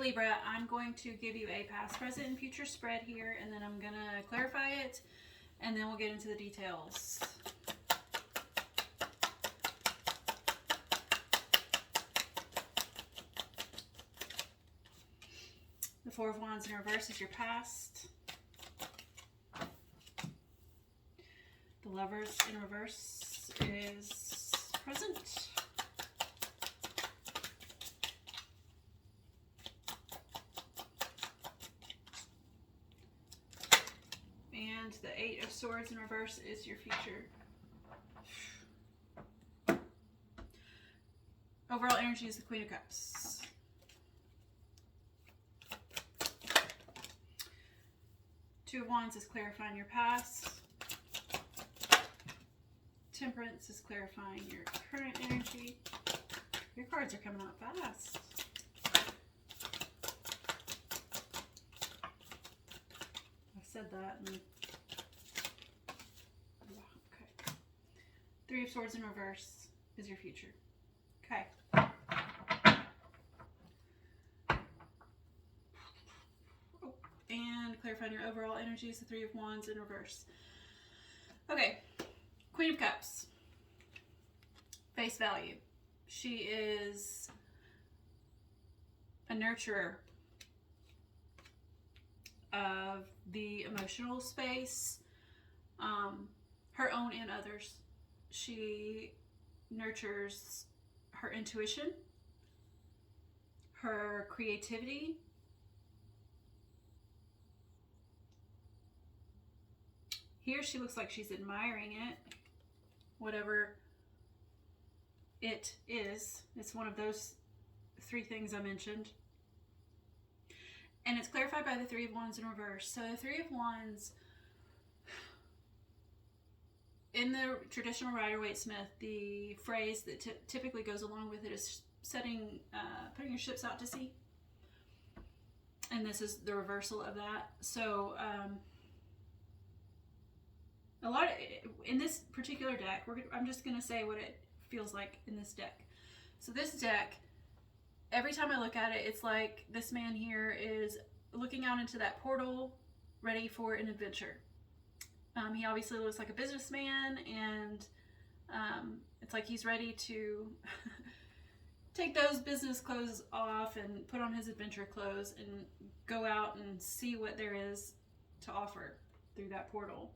Libra, I'm going to give you a past, present, and future spread here, and then I'm going to clarify it, and then we'll get into the details. The Four of Wands in reverse is your past. The Lovers in reverse is present. And the Eight of Swords in reverse is your future. Overall energy is the Queen of Cups. Two of Wands is clarifying your past. Temperance is clarifying your current energy. Your cards are coming out fast. I said that. And... okay. Three of Swords in reverse is your future. Okay. Oh, and clarifying your overall energy is the Three of Wands in reverse. Okay. Queen of Cups. Face value. She is a nurturer of the emotional space, her own and others. She nurtures her intuition, her creativity, here she looks like she's admiring it, whatever it is. It's one of those three things I mentioned. And it's clarified by the Three of Wands in reverse. So the Three of Wands, in the traditional Rider-Waite-Smith, the phrase that typically goes along with it is putting your ships out to sea. And this is the reversal of that. So in this particular deck, I'm just going to say what it feels like in this deck. So this deck, every time I look at it, it's like this man here is looking out into that portal, ready for an adventure. He obviously looks like a businessman, and it's like he's ready to take those business clothes off and put on his adventure clothes and go out and see what there is to offer through that portal.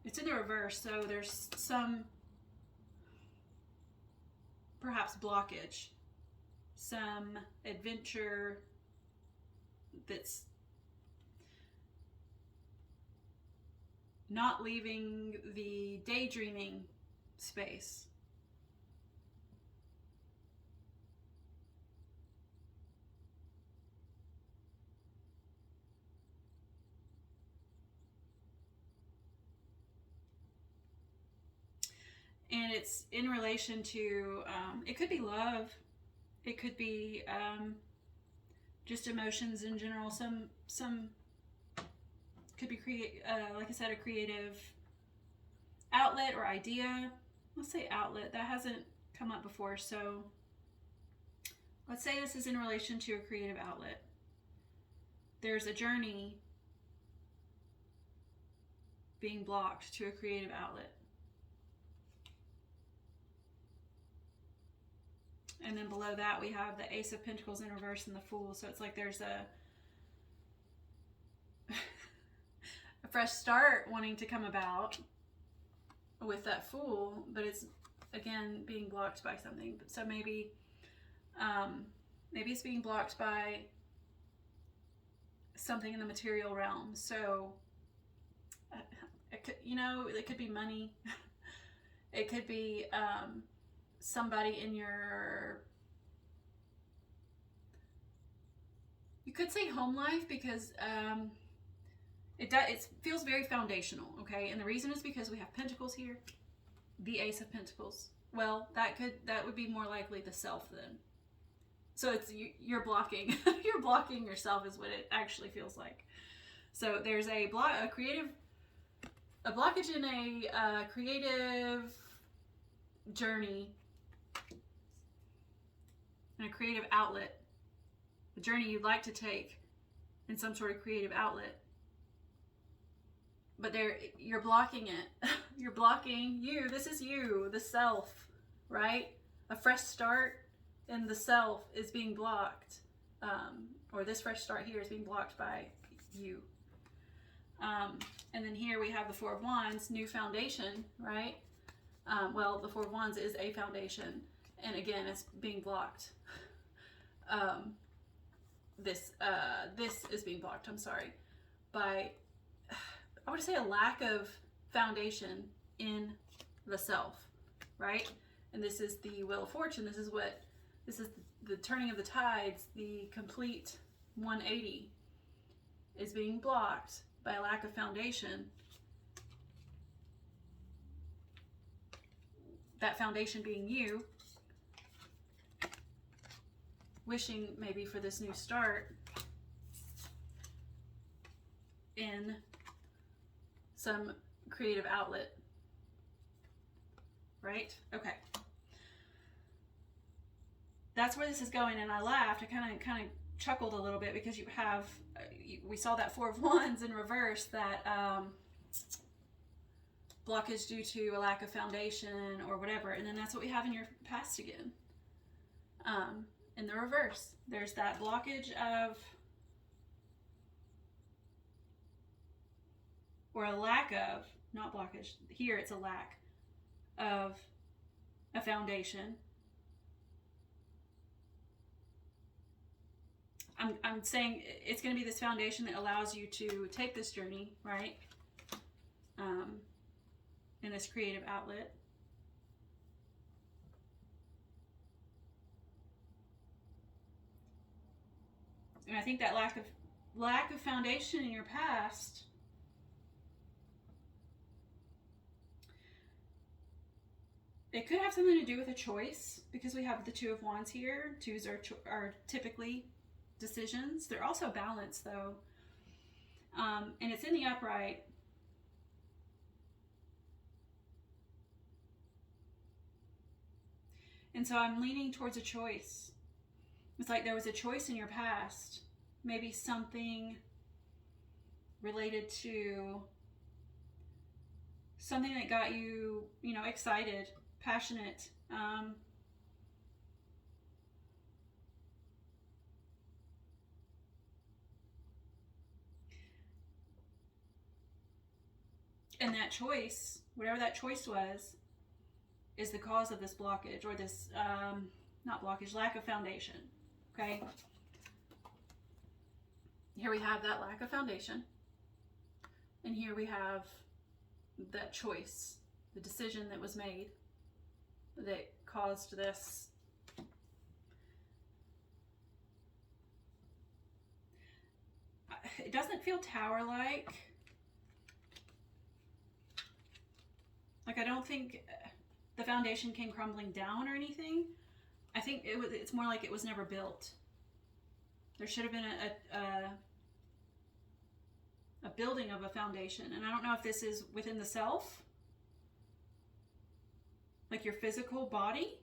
It's in the reverse, so there's some perhaps blockage, some adventure that's not leaving the daydreaming space. And it's in relation to, it could be love. It could be just emotions in general. Some could be, like I said, a creative outlet or idea. Let's say outlet. That hasn't come up before. So let's say this is in relation to a creative outlet. There's a journey being blocked to a creative outlet. And then below that we have the Ace of Pentacles in reverse and the Fool. So it's like there's a fresh start wanting to come about with that Fool, but it's again being blocked by something. So maybe it's being blocked by something in the material realm. So it could be money. It could be somebody in your, you could say home life, because it feels very foundational, okay? And the reason is because we have Pentacles here, the Ace of Pentacles. Well, that would be more likely the self then. So it's you're blocking you're blocking yourself is what it actually feels like. So there's a blockage in a creative journey and a creative outlet, a journey you'd like to take in some sort of creative outlet. But you're blocking it. You're blocking you. This is you, the self, right? A fresh start in the self is being blocked. Or this fresh start here is being blocked by you. And then here we have the Four of Wands, new foundation, right? Well, the Four of Wands is a foundation. And again, it's being blocked. This is being blocked, I'm sorry, by, I would say, a lack of foundation in the self, right? And this is the Wheel of Fortune. This is the turning of the tides, the complete 180 is being blocked by a lack of foundation. That foundation being you, wishing maybe for this new start in some creative outlet, right? Okay. That's where this is going, and I laughed. I kind of chuckled a little bit because you have, we saw that Four of Wands in reverse, that blockage due to a lack of foundation or whatever, and then that's what we have in your past again. In the reverse, there's that blockage of, or a lack of, not blockage, here it's a lack of a foundation. I'm saying it's going to be this foundation that allows you to take this journey, right? In this creative outlet. And I think that lack of foundation in your past it could have something to do with a choice, because we have the Two of Wands here. Twos are typically decisions. They're also balanced though. And it's in the upright. And so I'm leaning towards a choice. It's like there was a choice in your past. Maybe something related to something that got you, excited, passionate. And that choice, whatever that choice was, is the cause of this blockage, or this, not blockage, lack of foundation. Okay? Here we have that lack of foundation. And here we have that choice, the decision that was made that caused this. It doesn't feel tower-like. Like, I don't think the foundation came crumbling down or anything. I think it's more like it was never built. There should have been a building of a foundation. And I don't know if this is within the self, like your physical body,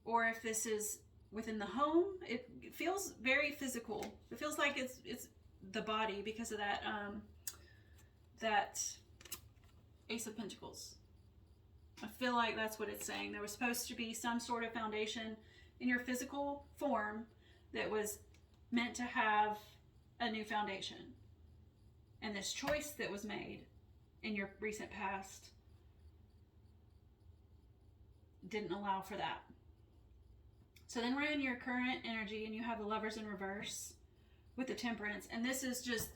or if this is within the home. It feels very physical. It feels like it's the body because of that that Ace of Pentacles. I feel like that's what it's saying. There was supposed to be some sort of foundation in your physical form that was meant to have a new foundation. And this choice that was made in your recent past didn't allow for that. So then we're in your current energy, and you have the Lovers in reverse with the Temperance. And this is just,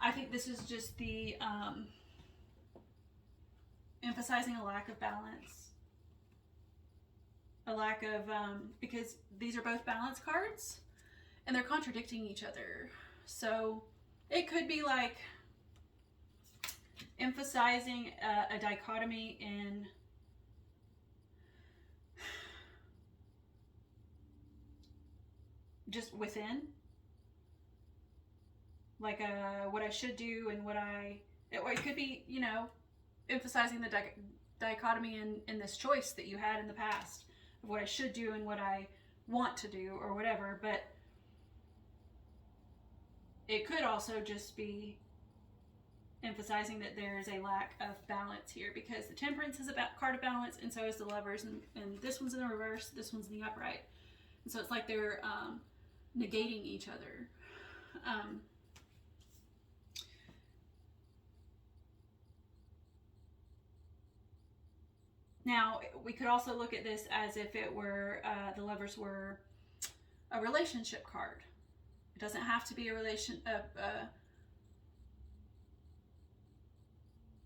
I think this is just the emphasizing a lack of balance. A lack of, because these are both balance cards and they're contradicting each other. So it could be like emphasizing a dichotomy in just within, like what I should do and what or it could be, emphasizing the dichotomy in this choice that you had in the past of what I should do and what I want to do or whatever, but it could also just be emphasizing that there is a lack of balance here, because the Temperance is a card of balance, and so is the Lovers, and this one's in the reverse, this one's in the upright, and so it's like they're negating each other. Now, we could also look at this as if it were, the Lovers were a relationship card. It doesn't have to be a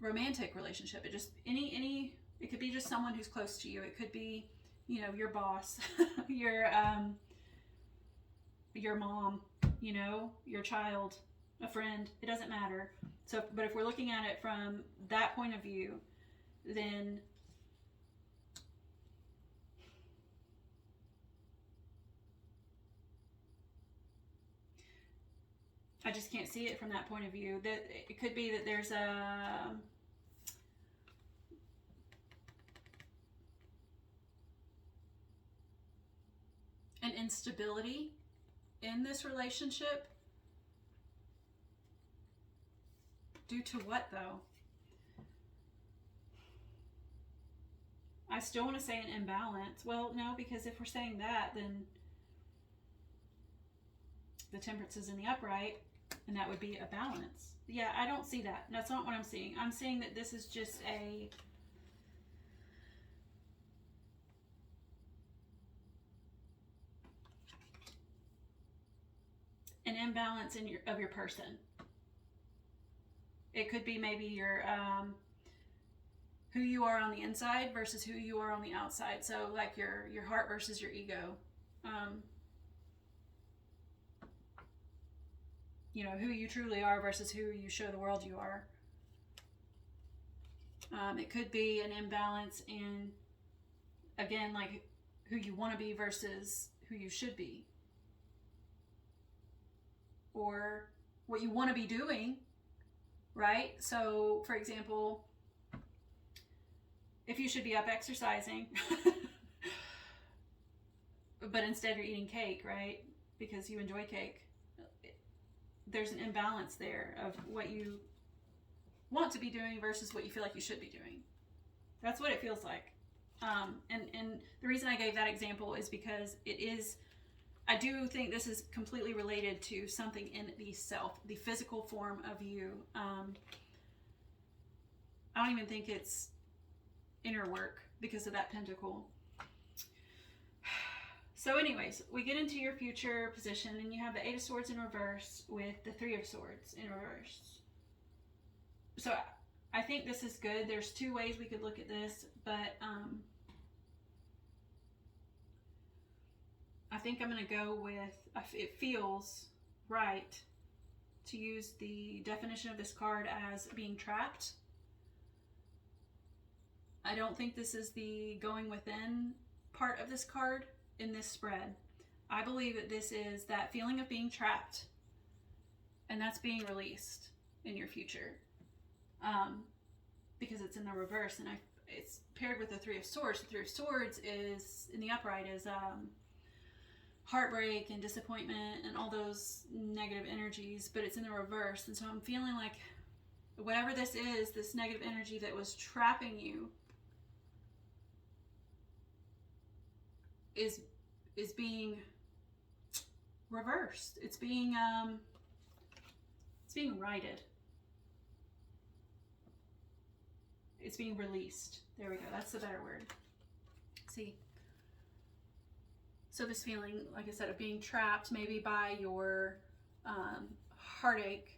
romantic relationship. It just, it could be just someone who's close to you. It could be, you know, your boss, your mom, you know, your child, a friend. It doesn't matter. So, but if we're looking at it from that point of view, then I just can't see it from that point of view. That it could be that there's an instability in this relationship. Due to what, though? I still want to say an imbalance. Well, no, because if we're saying that, then the Temperance is in the upright, and that would be a balance. Yeah, I don't see that. That's not what I'm seeing. I'm seeing that this is just an imbalance of your person. It could be maybe your who you are on the inside versus who you are on the outside. So like your heart versus your ego. You know, who you truly are versus who you show the world you are. It could be an imbalance in, again, like who you want to be versus who you should be. Or what you want to be doing, right? So, for example, if you should be up exercising, but instead you're eating cake, right? Because you enjoy cake. There's an imbalance there of what you want to be doing versus what you feel like you should be doing. That's what it feels like. And the reason I gave that example is because I do think this is completely related to something in the self, the physical form of you. I don't even think it's inner work because of that pentacle. So anyways, we get into your future position, and you have the Eight of Swords in reverse with the Three of Swords in reverse. So I think this is good. There's two ways we could look at this, but I think I'm going to go with, it feels right to use the definition of this card as being trapped. I don't think this is the going within part of this card in this spread. I believe that this is that feeling of being trapped, and that's being released in your future, because it's in the reverse, and it's paired with the Three of Swords. The Three of Swords is in the upright is heartbreak and disappointment and all those negative energies, but it's in the reverse, and so I'm feeling like whatever this is, this negative energy that was trapping you, is being reversed. It's being righted. It's being released. There we go. That's the better word. See? So this feeling, like I said, of being trapped, maybe by your heartache,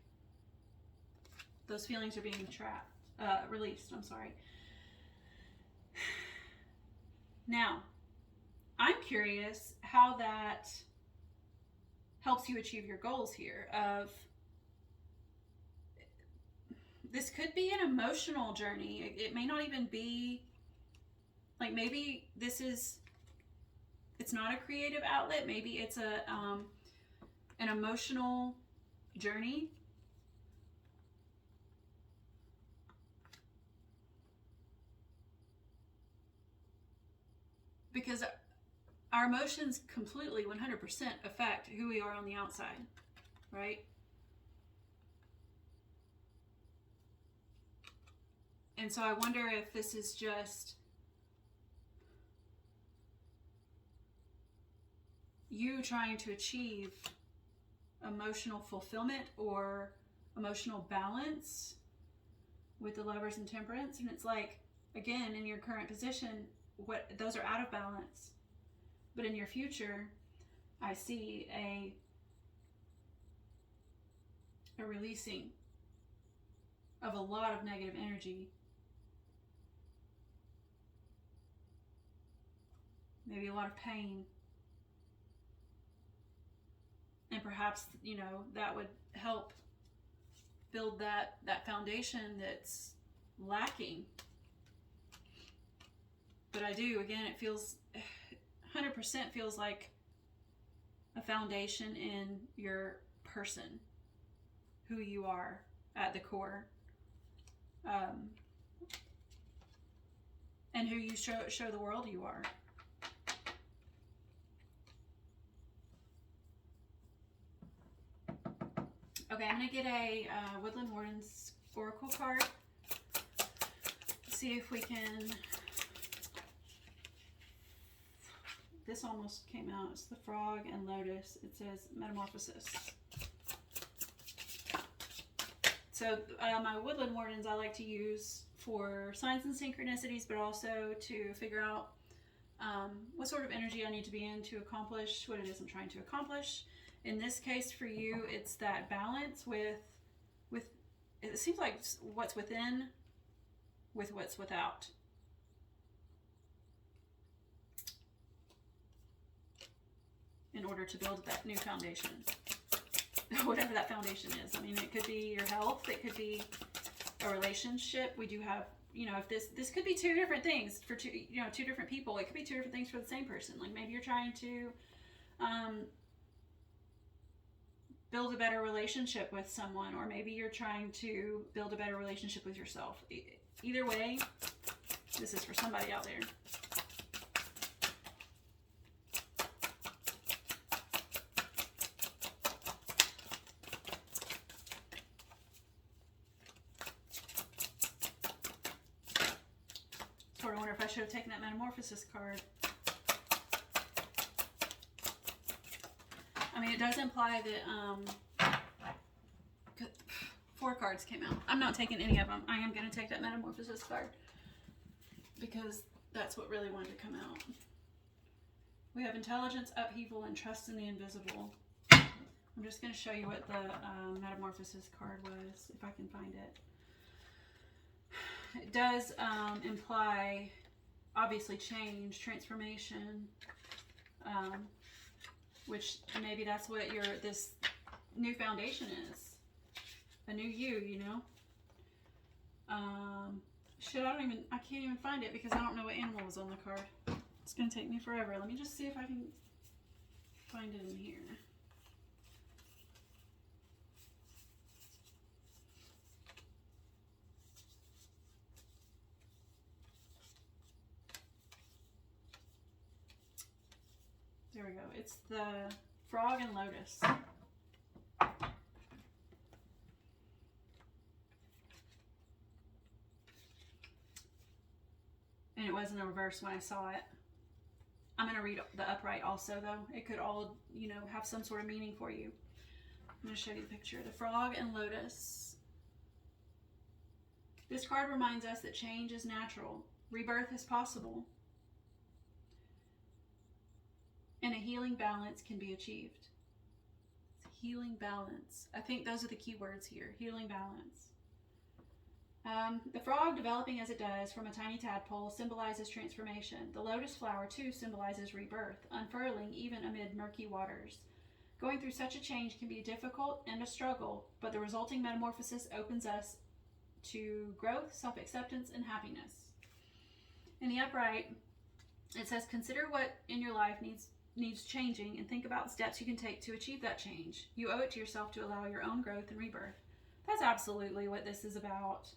those feelings are being released. I'm sorry. Now, I'm curious how that helps you achieve your goals here. This could be an emotional journey. It may not even be, like, maybe it's not a creative outlet. Maybe it's an emotional journey. Because our emotions completely 100% affect who we are on the outside, right? And so I wonder if this is just you trying to achieve emotional fulfillment or emotional balance with the Lovers and Temperance. And it's like, again, in your current position, those are out of balance. But in your future, I see a releasing of a lot of negative energy. Maybe a lot of pain. And perhaps, you know, that would help build that foundation that's lacking. But I do, again, it feels 100% feels like a foundation in your person, who you are at the core, and who you show the world you are. Okay, I'm going to get a Woodland Warden's Oracle card. See if we can... This almost came out. It's the Frog and Lotus. It says Metamorphosis. So my Woodland Wardens I like to use for signs and synchronicities, but also to figure out what sort of energy I need to be in to accomplish what it is I'm trying to accomplish. In this case for you, it's that balance with it seems like what's within with what's without. In order to build that new foundation, whatever that foundation is. I mean, it could be your health, it could be a relationship. We do have, you know, if this could be two different things for two different people. It could be two different things for the same person. Like maybe you're trying to build a better relationship with someone, or maybe you're trying to build a better relationship with yourself. Either way, this is for somebody out there. Sort of wonder if I should have taken that Metamorphosis card. I mean, it does imply that 4 cards came out. I'm not taking any of them. I am going to take that Metamorphosis card because that's what really wanted to come out. We have Intelligence, Upheaval, and Trust in the Invisible. I'm just going to show you what the Metamorphosis card was, if I can find it. It does imply, obviously, change, transformation, which maybe that's what this new foundation is. A new you know. I can't even find it because I don't know what animal was on the card. It's going to take me forever. Let me just see if I can find it in here. There we go. It's the Frog and Lotus. And it was in the reverse when I saw it. I'm going to read the upright also, though. It could all, you know, have some sort of meaning for you. I'm going to show you the picture. The Frog and Lotus. This card reminds us that change is natural. Rebirth is possible. And a healing balance can be achieved. Healing balance. I think those are the key words here. Healing balance. The frog, developing as it does from a tiny tadpole, symbolizes transformation. The lotus flower, too, symbolizes rebirth, unfurling even amid murky waters. Going through such a change can be difficult and a struggle, but the resulting metamorphosis opens us to growth, self-acceptance, and happiness. In the upright, it says, consider what in your life needs changing and think about the steps you can take to achieve that change. You owe it to yourself to allow your own growth and rebirth. That's absolutely what this is about.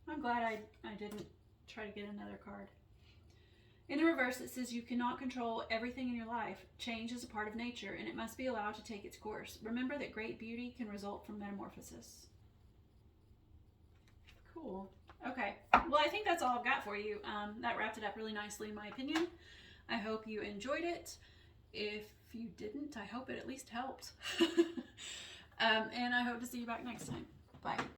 I'm glad I didn't try to get another card. In the reverse, it says you cannot control everything in your life. Change is a part of nature, and it must be allowed to take its course. Remember that great beauty can result from metamorphosis. Cool. Okay. Well, I think that's all I've got for you. That wrapped it up really nicely, in my opinion. I hope you enjoyed it. If you didn't, I hope it at least helped. And I hope to see you back next time. Bye.